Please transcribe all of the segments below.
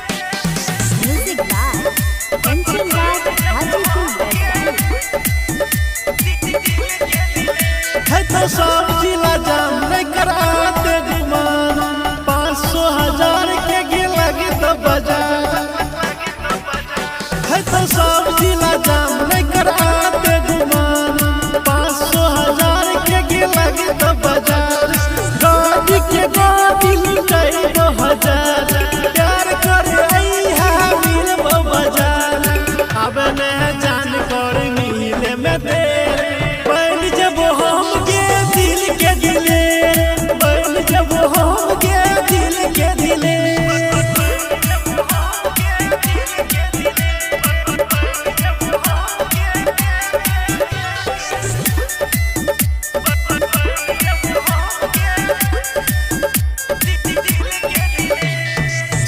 Music by Kanchan Raj, Hajipur, है तो सब जिला जाम नहीं कराते गुमान 500,000 के गिला के तो बाजार है तो सब जिला जाम नहीं कराते गुमान 500,000 के गिला के तो बाजार गाड़ी के गाड़ी लुटाई 2,000 प्यार करे आई है वीर बाजार अब ने जान कर मिले में देर बैल जब हम के दिल के दिले बैल जब हम के दिल के दिले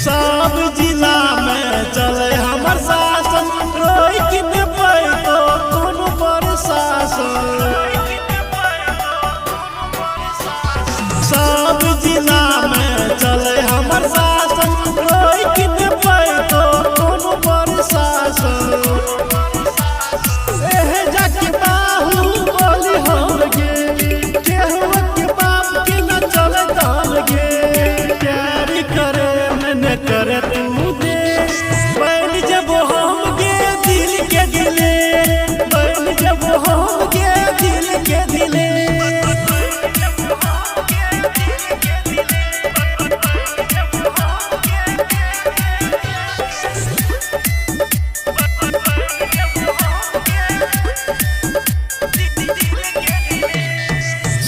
सब जिला में चले हमर शासन रोई कि न पैतो कोनो प्रशासन सब जिला में चले हमर शासन रोई कि न पैतो कोनो प्रशासन एह जाके बाहु बोली हम गे केहू के बाप के न चले दाम गे प्यार करे न करे तू दे बैल जब हम गे दिल के दिले बैल जब हम गे दिल के दिले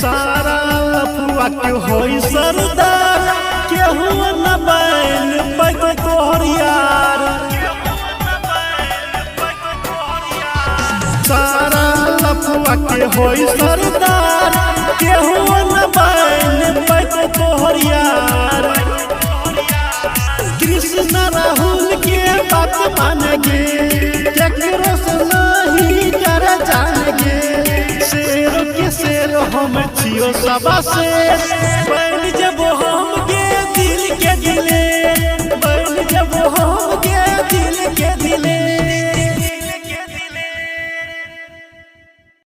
सारा लफुआ के होई सरदार केहू न बैल पैक तोहर यार सारा लफुआ के होई सरदार केहू न बैल पैक तोहर यार कृष्ण राहुल के बात मान गे केकरो से नहीं कर जान गे शेर के शेर हम छियो सबा से बैल